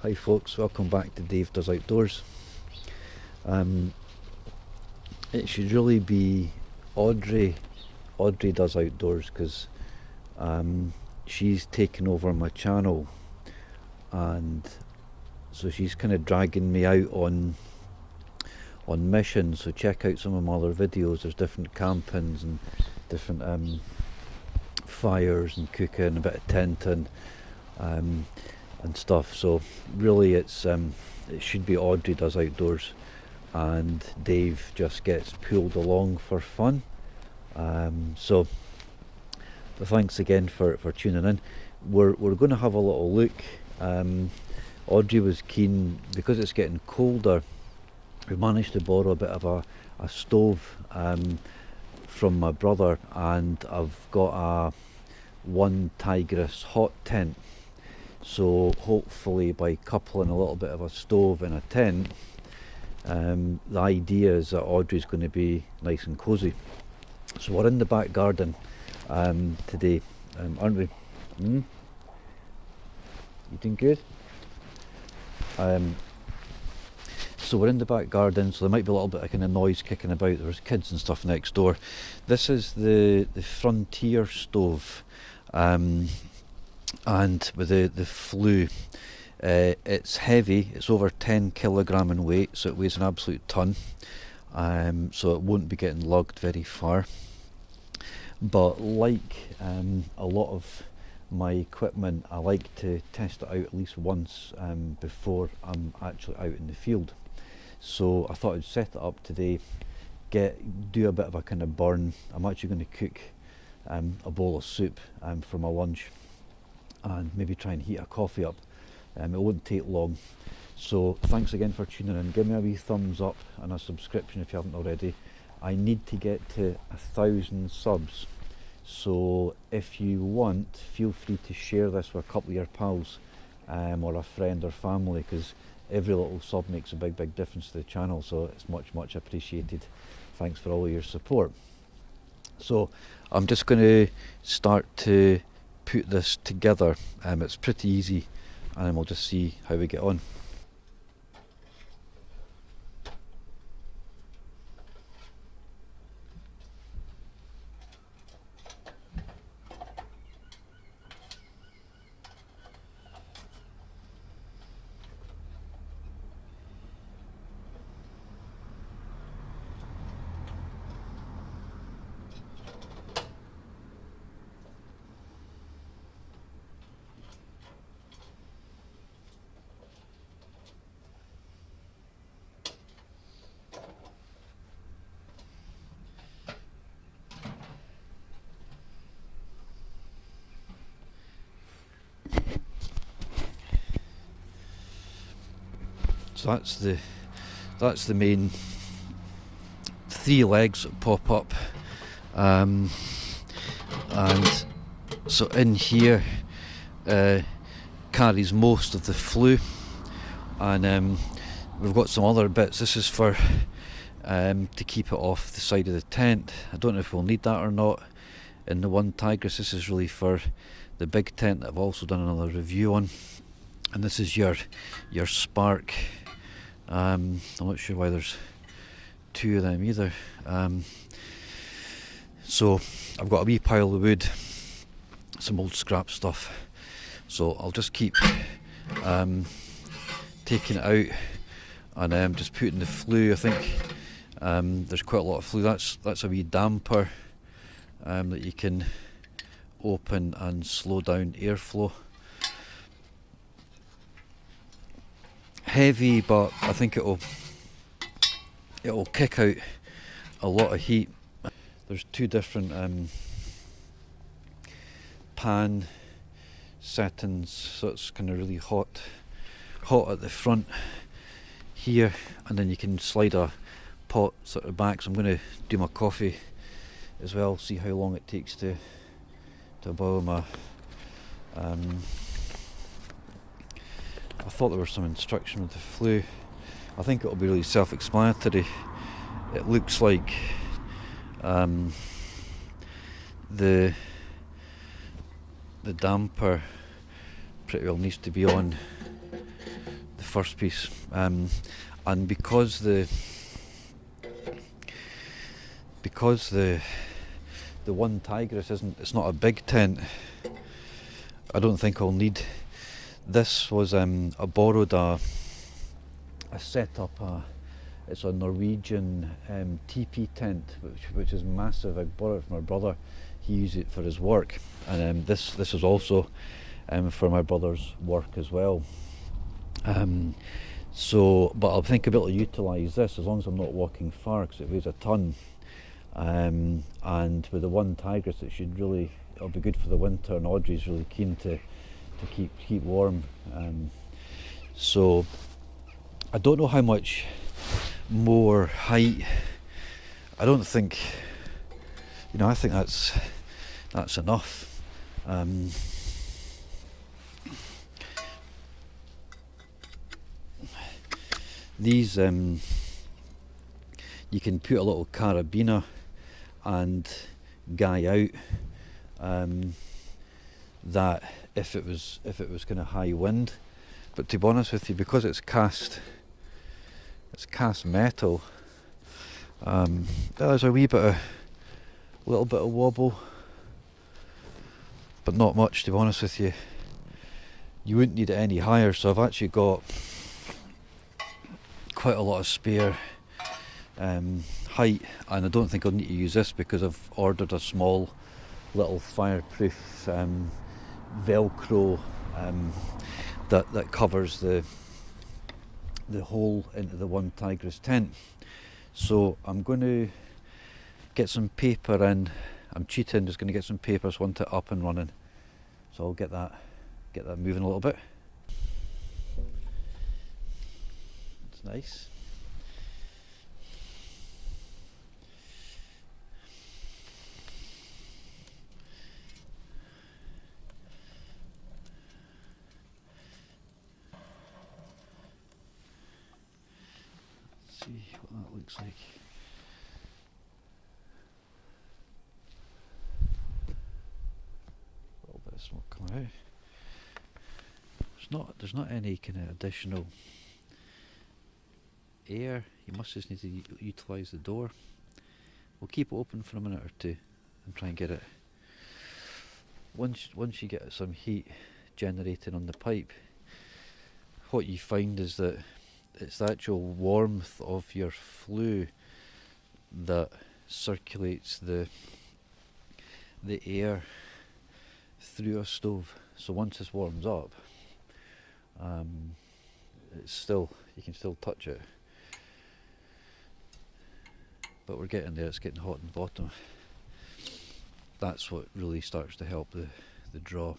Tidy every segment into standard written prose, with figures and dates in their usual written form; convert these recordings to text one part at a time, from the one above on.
Hi folks, welcome back to Dave Does Outdoors. It should really be Audrey Does Outdoors, because she's taken over my channel, and so she's kind of dragging me out on missions. So check out some of my other videos. There's different campings and different fires and cooking, a bit of tenting and stuff. So really it should be Audrey Does Outdoors, and Dave just gets pulled along for fun. So thanks again for tuning in. We're going to have a little look. Audrey was keen, because it's getting colder. We managed to borrow a bit of a stove from my brother, and I've got a One Tigris Hot tent. So hopefully by coupling a little bit of a stove and a tent, the idea is that Audrey's going to be nice and cosy. So we're in the back garden today, aren't we? You doing good? So we're in the back garden, so there might be a little bit of kind of noise kicking about. There's kids and stuff next door. This is the Frontier stove, and with the flue. It's heavy, it's over 10 kilogram in weight, so it weighs an absolute ton, so it won't be getting lugged very far. But like a lot of my equipment, I like to test it out at least once before I'm actually out in the field. So I thought I'd set it up today, do a bit of a kind of burn. I'm actually going to cook a bowl of soup for my lunch, and maybe try and heat a coffee up. It won't take long. So thanks again for tuning in. Give me a wee thumbs up and a subscription if you haven't already. I need to get to 1,000 subs, so if you want, feel free to share this with a couple of your pals, or a friend or family, because every little sub makes a big difference to the channel, so it's much appreciated. Thanks for all your support. So I'm just going to start to put this together. It's pretty easy, and then we'll just see how we get on. So that's the main 3 legs that pop up, and so in here carries most of the flue, and we've got some other bits. This is for to keep it off the side of the tent. I don't know if we'll need that or not in the One Tigris. This is really for the big tent that I've also done another review on, and this is your spark. I'm not sure why there's 2 of them either. So I've got a wee pile of wood, some old scrap stuff, so I'll just keep taking it out and just putting the flue. I think there's quite a lot of flue. That's a wee damper that you can open and slow down airflow. Heavy, but I think it'll kick out a lot of heat. There's 2 different pan settings, so it's kind of really hot at the front here, and then you can slide a pot sort of back. So I'm going to do my coffee as well, see how long it takes to boil my I thought there was some instruction with the flue. I think it'll be really self-explanatory. It looks like the damper pretty well needs to be on first piece, and because the One Tigris it's not a big tent, I don't think I'll need. This was I borrowed a setup. It's a Norwegian teepee tent, which is massive. I borrowed it from my brother. He used it for his work, and this is also for my brother's work as well. So, but I'll think I'll be able to utilise this as long as I'm not walking far, because it weighs a ton. And with the One Tigris, it'll be good for the winter, and Audrey's really keen to keep warm. So I don't know how much more height. I don't think, I think that's enough. These you can put a little carabiner and guy out that if it was kind of high wind, but to be honest with you, because it's cast metal, there's a little bit of wobble, but not much, to be honest with you. You wouldn't need it any higher, so I've actually got quite a lot of spare height, and I don't think I'll need to use this because I've ordered a small little fireproof Velcro that covers the hole into the One Tigris tent. So I'm going to get some paper in. I'm cheating, just going to get some paper, so I want it up and running. So I'll get that moving a little bit. It's nice. See what that looks like. A little bit of smoke coming out. There's not any kind of additional air. You must just need to utilise the door. We'll keep it open for a minute or two and try and get it. Once you get some heat generating on the pipe, what you find is that it's the actual warmth of your flue that circulates the air through a stove. So once this warms up, you can still touch it, but we're getting there. It's getting hot in the bottom. That's what really starts to help the draw.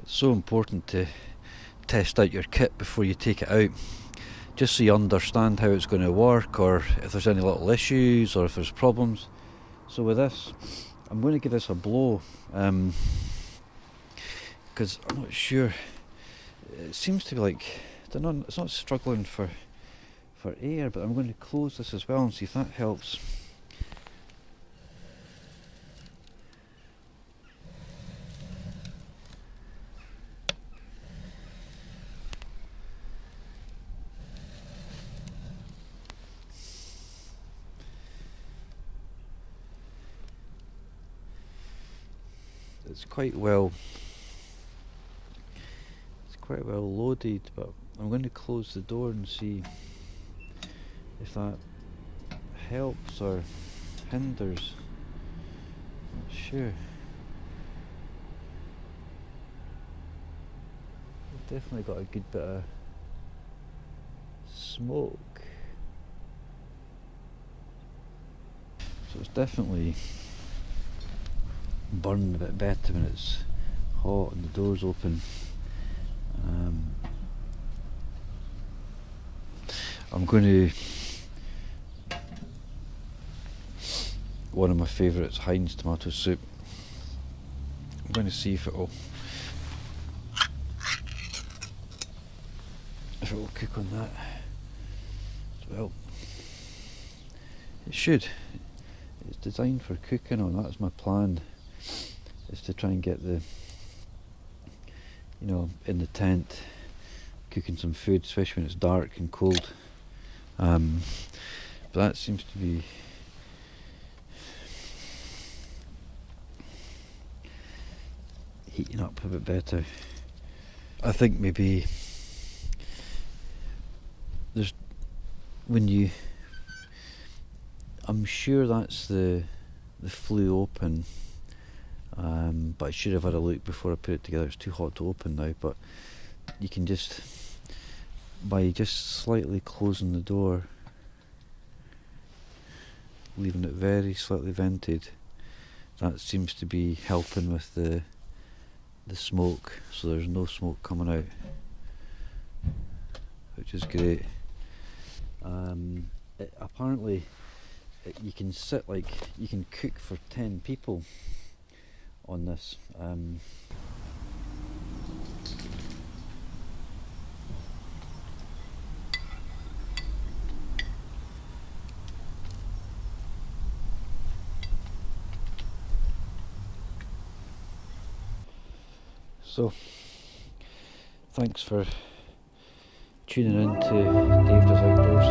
It's so important to test out your kit before you take it out, just so you understand how it's going to work, or if there's any little issues or if there's problems. So with this, I'm going to give this a blow, because I'm not sure. It seems to be like, I don't know, it's not struggling for air, but I'm going to close this as well and see if that helps. It's quite well loaded, but I'm going to close the door and see if that helps or hinders. Not sure. We've definitely got a good bit of smoke. So it's definitely burning a bit better when it's hot and the door's open. I'm going to, one of my favourites, Heinz tomato soup. I'm going to see if it'll cook on that as well. It should. It's designed for cooking on. That's my plan, is to try and get the, you know, in the tent cooking some food, especially when it's dark and cold. But that seems to be heating up a bit better. I think maybe there's, when you, I'm sure that's the flue open, but I should have had a look before I put it together. It's too hot to open now, but you can just, by just slightly closing the door, leaving it very slightly vented, that seems to be helping with the smoke, so there's no smoke coming out, which is great. Apparently you can sit, like, you can cook for 10 people on this. So, thanks for tuning in to Dave Does Outdoors.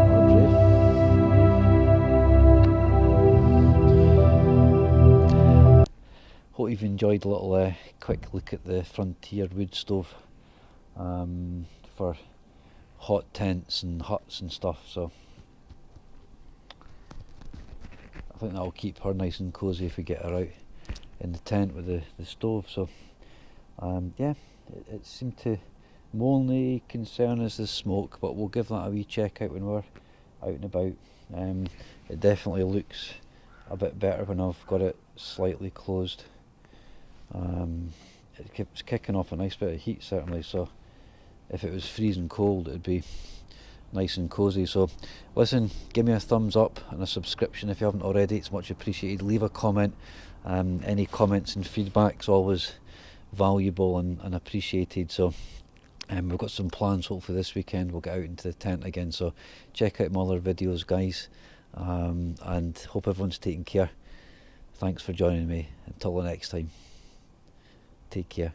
Audrey. Hope you've enjoyed a little quick look at the Frontier wood stove for hot tents and huts and stuff. So I think that'll keep her nice and cosy if we get her out in the tent with the stove. So yeah, it seemed to, my only concern is the smoke, but we'll give that a wee check out when we're out and about. It definitely looks a bit better when I've got it slightly closed. It's kicking off a nice bit of heat certainly, so if it was freezing cold it'd be nice and cosy. So listen, give me a thumbs up and a subscription if you haven't already, it's much appreciated. Leave a comment. Any comments and feedback's always valuable and appreciated. So we've got some plans hopefully this weekend. We'll get out into the tent again, so check out my other videos, guys, and hope everyone's taking care. Thanks for joining me. Until the next time, take care.